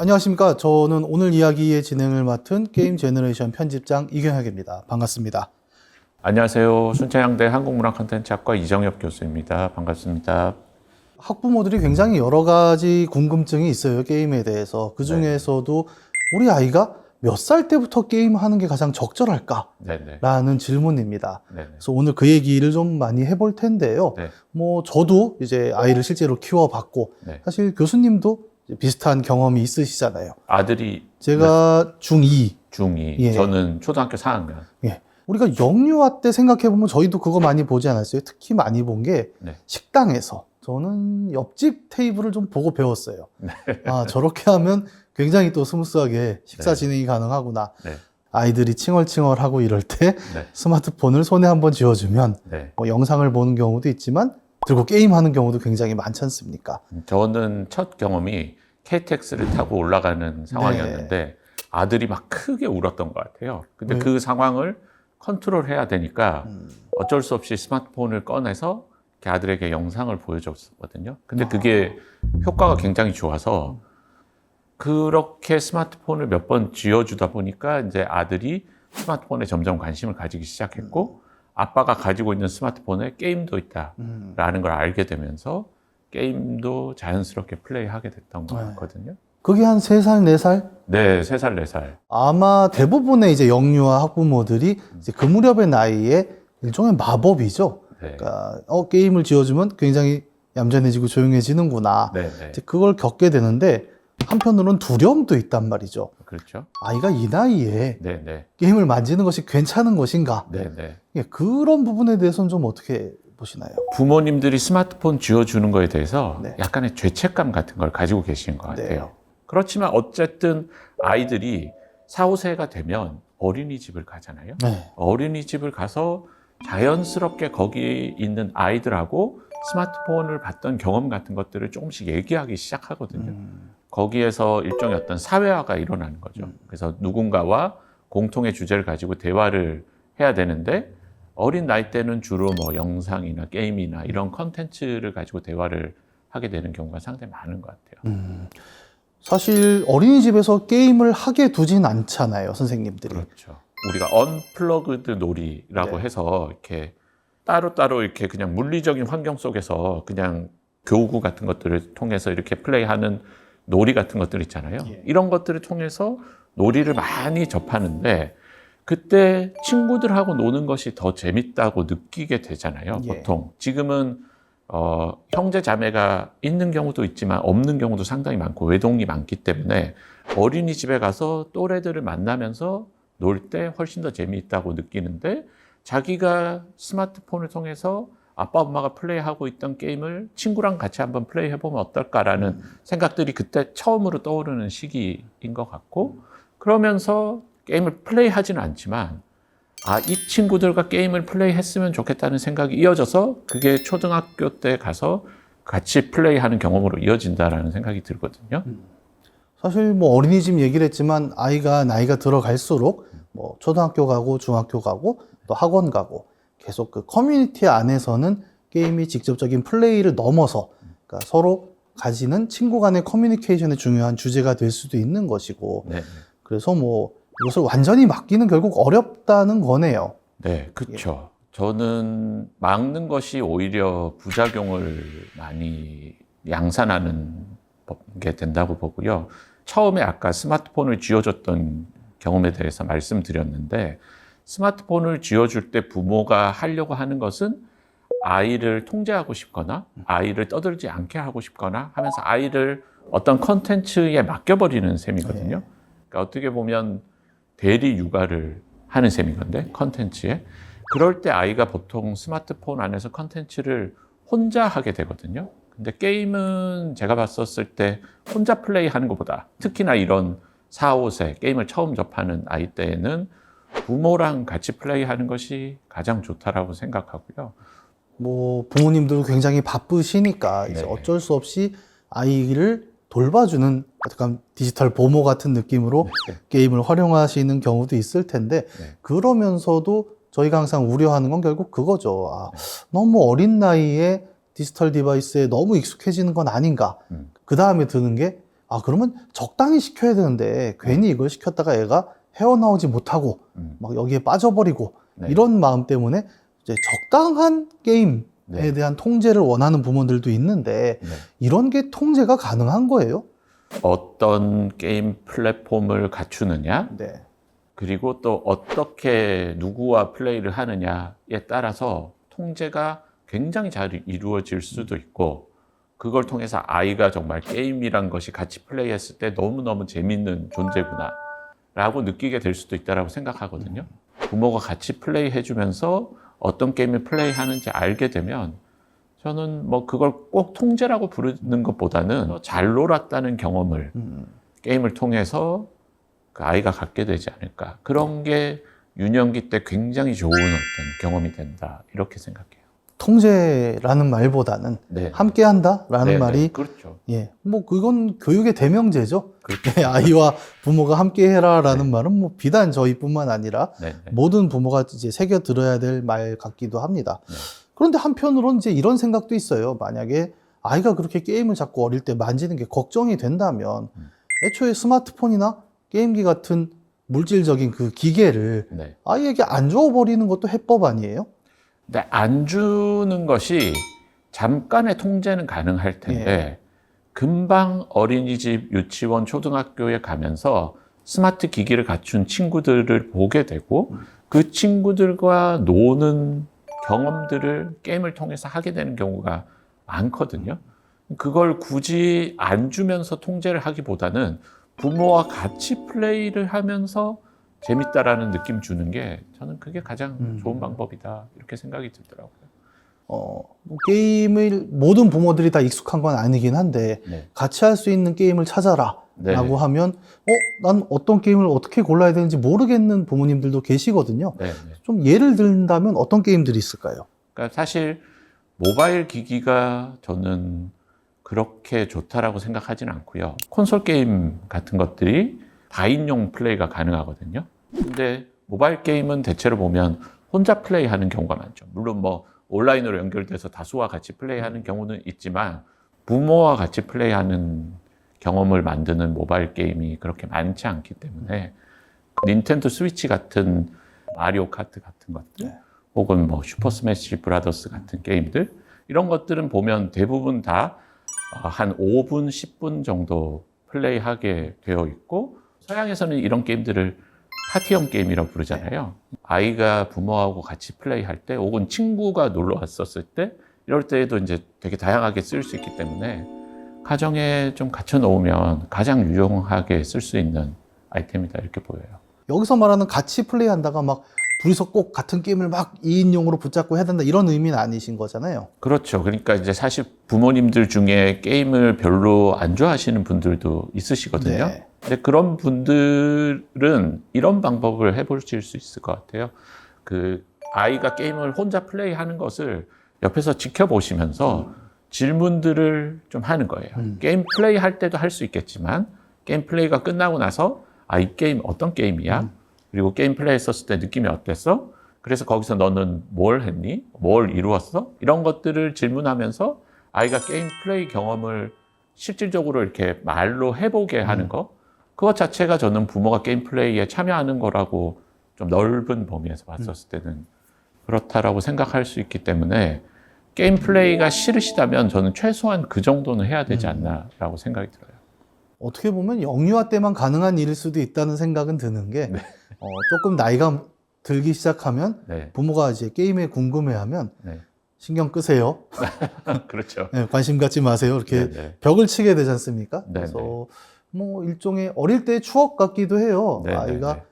안녕하십니까. 저는 오늘 이야기의 진행을 맡은 게임 제너레이션 편집장 이경혁입니다. 반갑습니다. 안녕하세요. 순천향대 한국문화 콘텐츠학과 이정엽 교수입니다. 반갑습니다. 학부모들이 굉장히 여러 가지 궁금증이 있어요. 게임에 대해서. 그 중에서도 우리 아이가 몇 살 때부터 게임하는 게 가장 적절할까? 네네. 라는 질문입니다. 네네. 그래서 오늘 그 얘기를 좀 많이 해볼 텐데요. 네. 저도 이제 아이를 실제로 키워봤고, 네. 사실 교수님도 비슷한 경험이 있으시잖아요. 아들이 제가 중2. 중2, 예. 저는 초등학교 4학년. 예. 우리가 영유아 때 생각해보면 저희도 그거 많이 보지 않았어요? 특히 많이 본 게 네. 식당에서. 저는 옆집 테이블을 좀 보고 배웠어요. 아, 저렇게 하면 굉장히 또 스무스하게 식사 네. 진행이 가능하구나. 네. 아이들이 칭얼칭얼하고 이럴 때 네. 스마트폰을 손에 한번 쥐어주면 네. 영상을 보는 경우도 있지만 들고 게임하는 경우도 굉장히 많지 않습니까? 저는 첫 경험이 KTX를 타고 올라가는 상황이었는데 아들이 막 크게 울었던 것 같아요. 근데 왜? 그 상황을 컨트롤해야 되니까 어쩔 수 없이 스마트폰을 꺼내서 이렇게 아들에게 영상을 보여줬거든요. 근데 그게 효과가 굉장히 좋아서 그렇게 스마트폰을 몇 번 쥐어주다 보니까 이제 아들이 스마트폰에 점점 관심을 가지기 시작했고 아빠가 가지고 있는 스마트폰에 게임도 있다라는 걸 알게 되면서 게임도 자연스럽게 플레이하게 됐던 것 같거든요. 그게 한 3살, 4살? 네, 3살, 4살. 아마 대부분의 이제 영유아 학부모들이 이제 그 무렵의 나이에 일종의 마법이죠. 네. 그러니까 게임을 지어주면 굉장히 얌전해지고 조용해지는구나. 네, 네. 이제 그걸 겪게 되는데 한편으로는 두려움도 있단 말이죠. 그렇죠. 아이가 이 나이에 네, 네. 게임을 만지는 것이 괜찮은 것인가? 네, 네. 예, 그런 부분에 대해서는 좀 어떻게 보시나요? 부모님들이 스마트폰 쥐어주는 거에 대해서 네. 약간의 죄책감 같은 걸 가지고 계신 것 같아요. 네. 그렇지만 어쨌든 아이들이 4, 5세가 되면 어린이집을 가잖아요. 네. 어린이집을 가서 자연스럽게 거기 있는 아이들하고 스마트폰을 봤던 경험 같은 것들을 조금씩 얘기하기 시작하거든요. 거기에서 일종의 어떤 사회화가 일어나는 거죠. 그래서 누군가와 공통의 주제를 가지고 대화를 해야 되는데 어린 나이 때는 주로 뭐 영상이나 게임이나 이런 컨텐츠를 가지고 대화를 하게 되는 경우가 상당히 많은 것 같아요. 사실 어린이집에서 게임을 하게 두진 않잖아요, 선생님들이. 그렇죠. 우리가 언플러그드 놀이라고 네. 해서 이렇게 따로따로 이렇게 그냥 물리적인 환경 속에서 그냥 교구 같은 것들을 통해서 이렇게 플레이하는 놀이 같은 것들 있잖아요. 예. 이런 것들을 통해서 놀이를 많이 접하는데 그때 친구들하고 노는 것이 더 재밌다고 느끼게 되잖아요. 예. 보통 지금은 형제 자매가 있는 경우도 있지만 없는 경우도 상당히 많고 외동이 많기 때문에 어린이집에 가서 또래들을 만나면서 놀 때 훨씬 더 재미있다고 느끼는데 자기가 스마트폰을 통해서 아빠 엄마가 플레이하고 있던 게임을 친구랑 같이 한번 플레이해보면 어떨까라는 생각들이 그때 처음으로 떠오르는 시기인 것 같고 그러면서 게임을 플레이하지는 않지만 이 친구들과 게임을 플레이했으면 좋겠다는 생각이 이어져서 그게 초등학교 때 가서 같이 플레이하는 경험으로 이어진다라는 생각이 들거든요. 사실 뭐 어린이집 얘기를 했지만 아이가 나이가 들어갈수록 뭐 초등학교 가고 중학교 가고 또 학원 가고 계속 그 커뮤니티 안에서는 게임이 직접적인 플레이를 넘어서 그러니까 서로 가지는 친구 간의 커뮤니케이션의 중요한 주제가 될 수도 있는 것이고 네, 그래서 뭐 이것을 완전히 막기는 결국 어렵다는 거네요. 네, 그렇죠. 저는 막는 것이 오히려 부작용을 많이 양산하는 게 된다고 보고요. 처음에 아까 스마트폰을 쥐어줬던 경험에 대해서 말씀드렸는데 스마트폰을 쥐어줄 때 부모가 하려고 하는 것은 아이를 통제하고 싶거나 아이를 떠들지 않게 하고 싶거나 하면서 아이를 어떤 컨텐츠에 맡겨버리는 셈이거든요. 그러니까 어떻게 보면 대리 육아를 하는 셈이건데 컨텐츠에 그럴 때 아이가 보통 스마트폰 안에서 컨텐츠를 혼자 하게 되거든요. 근데 게임은 제가 봤었을 때 혼자 플레이하는 것보다 특히나 이런 4, 5세 게임을 처음 접하는 아이 때에는 부모랑 같이 플레이하는 것이 가장 좋다라고 생각하고요. 뭐 부모님들도 굉장히 바쁘시니까 이제 네. 어쩔 수 없이 아이를 돌봐주는 약간 디지털 보모 같은 느낌으로 게임을 활용하시는 경우도 있을 텐데 그러면서도 저희가 항상 우려하는 건 결국 그거죠. 너무 어린 나이에 디지털 디바이스에 너무 익숙해지는 건 아닌가. 그 다음에 드는 게 아, 그러면 적당히 시켜야 되는데 괜히 이걸 시켰다가 애가 헤어나오지 못하고 막 여기에 빠져버리고 네. 이런 마음 때문에 이제 적당한 게임에 네. 대한 통제를 원하는 부모들도 있는데 네. 이런 게 통제가 가능한 거예요? 어떤 게임 플랫폼을 갖추느냐, 네. 그리고 또 어떻게 누구와 플레이를 하느냐에 따라서 통제가 굉장히 잘 이루어질 수도 있고, 그걸 통해서 아이가 정말 게임이란 것이 같이 플레이했을 때 너무너무 재밌는 존재구나 라고 느끼게 될 수도 있다고 생각하거든요. 부모가 같이 플레이 해주면서 어떤 게임을 플레이하는지 알게 되면 저는 뭐 그걸 꼭 통제라고 부르는 것보다는 잘 놀았다는 경험을 게임을 통해서 그 아이가 갖게 되지 않을까. 그런 게 유년기 때 굉장히 좋은 어떤 경험이 된다, 이렇게 생각해요. 통제라는 말보다는 네. 함께 한다라는 네, 말이 네, 그렇죠. 예, 뭐 그건 교육의 대명제죠. 그렇죠. 예, 아이와 부모가 함께 해라라는 네. 말은 뭐 비단 저희뿐만 아니라 네, 네. 모든 부모가 이제 새겨 들어야 될 말 같기도 합니다. 네. 그런데 한편으로는 이제 이런 생각도 있어요. 만약에 아이가 그렇게 게임을 자꾸 어릴 때 만지는 게 걱정이 된다면 애초에 스마트폰이나 게임기 같은 물질적인 그 기계를 네. 아이에게 안 줘버리는 것도 해법 아니에요? 근데 안 주는 것이 잠깐의 통제는 가능할 텐데 금방 어린이집, 유치원, 초등학교에 가면서 스마트 기기를 갖춘 친구들을 보게 되고 그 친구들과 노는 경험들을 게임을 통해서 하게 되는 경우가 많거든요. 그걸 굳이 안 주면서 통제를 하기보다는 부모와 같이 플레이를 하면서 재밌다라는 느낌 주는 게 저는 그게 가장 좋은 방법이다, 이렇게 생각이 들더라고요. 뭐 게임을 모든 부모들이 다 익숙한 건 아니긴 한데 네. 같이 할 수 있는 게임을 찾아라 네. 라고 하면 난 어떤 게임을 어떻게 골라야 되는지 모르겠는 부모님들도 계시거든요. 네, 네. 좀 예를 든다면 어떤 게임들이 있을까요? 그러니까 사실 모바일 기기가 저는 그렇게 좋다라고 생각하지는 않고요. 콘솔 게임 같은 것들이 다인용 플레이가 가능하거든요. 근데 모바일 게임은 대체로 보면 혼자 플레이하는 경우가 많죠. 물론 뭐 온라인으로 연결돼서 다수와 같이 플레이하는 경우는 있지만 부모와 같이 플레이하는 경험을 만드는 모바일 게임이 그렇게 많지 않기 때문에 닌텐도 스위치 같은 마리오 카트 같은 것들 혹은 뭐 슈퍼 스매시 브라더스 같은 게임들, 이런 것들은 보면 대부분 다 한 5분, 10분 정도 플레이하게 되어 있고, 서양에서는 이런 게임들을 파티형 게임이라고 부르잖아요. 아이가 부모하고 같이 플레이할 때 혹은 친구가 놀러 왔었을 때 이럴 때에도 이제 되게 다양하게 쓸 수 있기 때문에 가정에 좀 갖춰 놓으면 가장 유용하게 쓸 수 있는 아이템이다, 이렇게 보여요. 여기서 말하는 같이 플레이한다가 막 둘이서 꼭 같은 게임을 막 2인용으로 붙잡고 해야 된다 이런 의미는 아니신 거잖아요. 그렇죠. 그러니까 이제 사실 부모님들 중에 게임을 별로 안 좋아하시는 분들도 있으시거든요. 네. 근데 그런 분들은 이런 방법을 해보실 수 있을 것 같아요. 그 아이가 게임을 혼자 플레이하는 것을 옆에서 지켜보시면서 질문들을 좀 하는 거예요. 게임 플레이 할 때도 할 수 있겠지만 게임 플레이가 끝나고 나서 이 게임 어떤 게임이야? 그리고 게임 플레이 했었을 때 느낌이 어땠어? 그래서 거기서 너는 뭘 했니? 뭘 이루었어? 이런 것들을 질문하면서 아이가 게임 플레이 경험을 실질적으로 이렇게 말로 해보게 하는 거, 그것 자체가 저는 부모가 게임 플레이에 참여하는 거라고 좀 넓은 범위에서 봤었을 때는 그렇다라고 생각할 수 있기 때문에 게임 플레이가 싫으시다면 저는 최소한 그 정도는 해야 되지 않나라고 생각이 들어요. 어떻게 보면 영유아 때만 가능한 일일 수도 있다는 생각은 드는 게 조금 나이가 들기 시작하면 네. 부모가 이제 게임에 궁금해하면 네. 신경 끄세요. 그렇죠. 네, 관심 갖지 마세요. 이렇게 네. 벽을 치게 되지 않습니까? 네, 그래서 뭐 일종의 어릴 때의 추억 같기도 해요. 네, 아이가 네.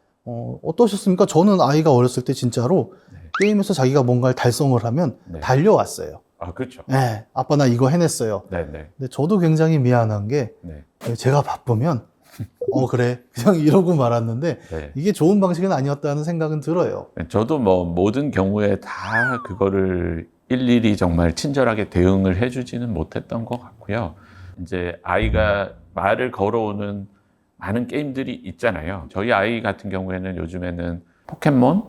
어떠셨습니까? 저는 아이가 어렸을 때 진짜로 게임에서 자기가 뭔가를 달성을 하면 달려왔어요. 아, 그렇죠. 네, 아빠 나 이거 해냈어요. 네, 네. 근데 저도 굉장히 미안한 게 네. 제가 바쁘면 그래 그냥 이러고 말았는데 네. 이게 좋은 방식은 아니었다는 생각은 들어요. 저도 뭐 모든 경우에 다 그거를 일일이 정말 친절하게 대응을 해주지는 못했던 것 같고요. 이제 아이가 말을 걸어오는 많은 게임들이 있잖아요. 저희 아이 같은 경우에는 요즘에는 포켓몬,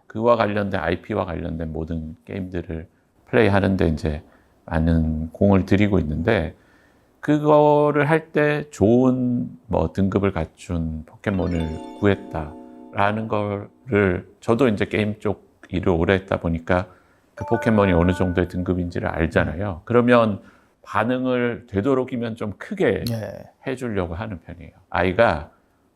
그와 관련된 IP와 관련된 모든 게임들을 플레이하는데 이제 많은 공을 들이고 있는데, 그거를 할 때 좋은 뭐 등급을 갖춘 포켓몬을 구했다라는 거를 저도 이제 게임 쪽 일을 오래 했다 보니까 그 포켓몬이 어느 정도의 등급인지를 알잖아요. 그러면 반응을 되도록이면 좀 크게 예. 해주려고 하는 편이에요. 아이가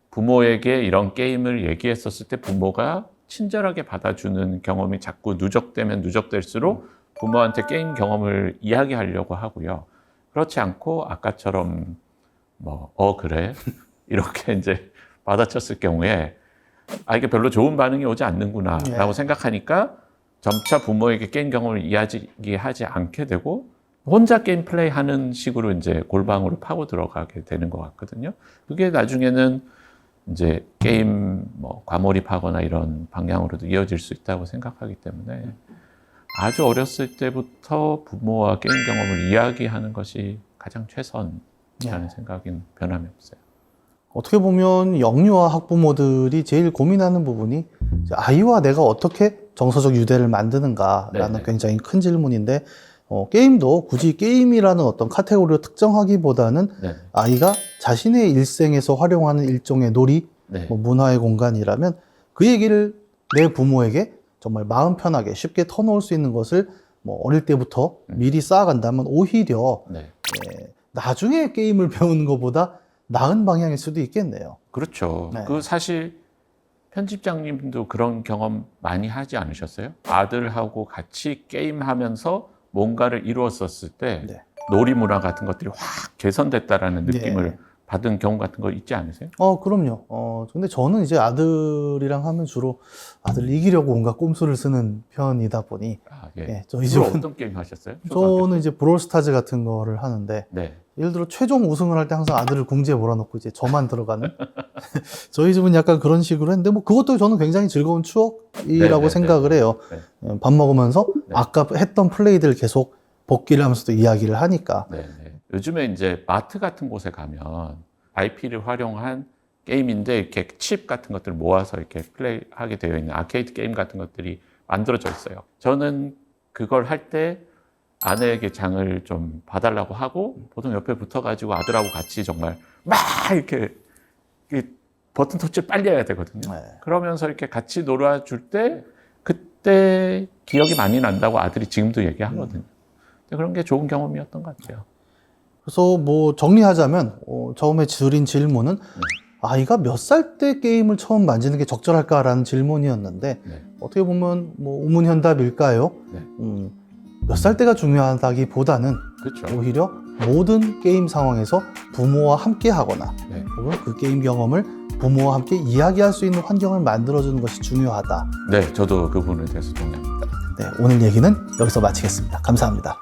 부모에게 이런 게임을 얘기했었을 때 부모가 친절하게 받아주는 경험이 자꾸 누적되면 누적될수록 부모한테 게임 경험을 이야기하려고 하고요. 그렇지 않고 아까처럼 그래? 이렇게 이제 받아쳤을 경우에 이게 별로 좋은 반응이 오지 않는구나 라고 생각하니까 점차 부모에게 게임 경험을 이야기하지 않게 되고 혼자 게임 플레이 하는 식으로 이제 골방으로 파고 들어가게 되는 것 같거든요. 그게 나중에는 이제 게임 과몰입하거나 이런 방향으로도 이어질 수 있다고 생각하기 때문에 아주 어렸을 때부터 부모와 게임 경험을 이야기하는 것이 가장 최선이라는 생각은 변함이 없어요. 어떻게 보면 영유아 학부모들이 제일 고민하는 부분이 이제 아이와 내가 어떻게 정서적 유대를 만드는가라는 네네. 굉장히 큰 질문인데 게임도 굳이 게임이라는 어떤 카테고리로 특정하기보다는 네. 아이가 자신의 일생에서 활용하는 일종의 놀이, 네. 문화의 공간이라면 그 얘기를 내 부모에게 정말 마음 편하게 쉽게 터놓을 수 있는 것을 어릴 때부터 미리 쌓아간다면 오히려 네. 나중에 게임을 배우는 것보다 나은 방향일 수도 있겠네요. 그렇죠. 네. 그 사실 편집장님도 그런 경험 많이 하지 않으셨어요? 아들하고 같이 게임하면서 뭔가를 이루었었을 때 네. 놀이 문화 같은 것들이 확 개선됐다라는 느낌을 네. 받은 경우 같은 거 있지 않으세요? 그럼요. 근데 저는 이제 아들이랑 하면 주로 아들을 이기려고 온갖 꼼수를 쓰는 편이다 보니, 예. 저희 주로 집은, 어떤 게임 하셨어요? 초등학교 저는 이제 브롤스타즈 같은 거를 하는데, 네. 예를 들어 최종 우승을 할 때 항상 아들을 궁지에 몰아넣고 이제 저만 들어가는? 저희 집은 약간 그런 식으로 했는데, 그것도 저는 굉장히 즐거운 추억이라고 네, 생각을 해요. 네. 밥 먹으면서 네. 아까 했던 플레이들 계속 복기를 하면서도 이야기를 하니까. 네. 요즘에 이제 마트 같은 곳에 가면 IP를 활용한 게임인데 이렇게 칩 같은 것들을 모아서 이렇게 플레이하게 되어 있는 아케이드 게임 같은 것들이 만들어져 있어요. 저는 그걸 할 때 아내에게 장을 좀 봐달라고 하고 보통 옆에 붙어가지고 아들하고 같이 정말 막 이렇게 버튼 터치를 빨리 해야 되거든요. 네. 그러면서 이렇게 같이 놀아줄 때 그때 기억이 많이 난다고 아들이 지금도 얘기하거든요. 근데 그런 게 좋은 경험이었던 것 같아요. 그래서 정리하자면 처음에 드린 질문은 아이가 몇 살 때 게임을 처음 만지는 게 적절할까라는 질문이었는데 네. 어떻게 보면 우문현답일까요? 네. 몇 살 때가 중요하다기보다는 그렇죠. 오히려 모든 게임 상황에서 부모와 함께 하거나 네. 혹은 그 게임 경험을 부모와 함께 이야기할 수 있는 환경을 만들어주는 것이 중요하다. 네, 저도 그 부분에 대해서 동의합니다. 네, 오늘 얘기는 여기서 마치겠습니다. 감사합니다.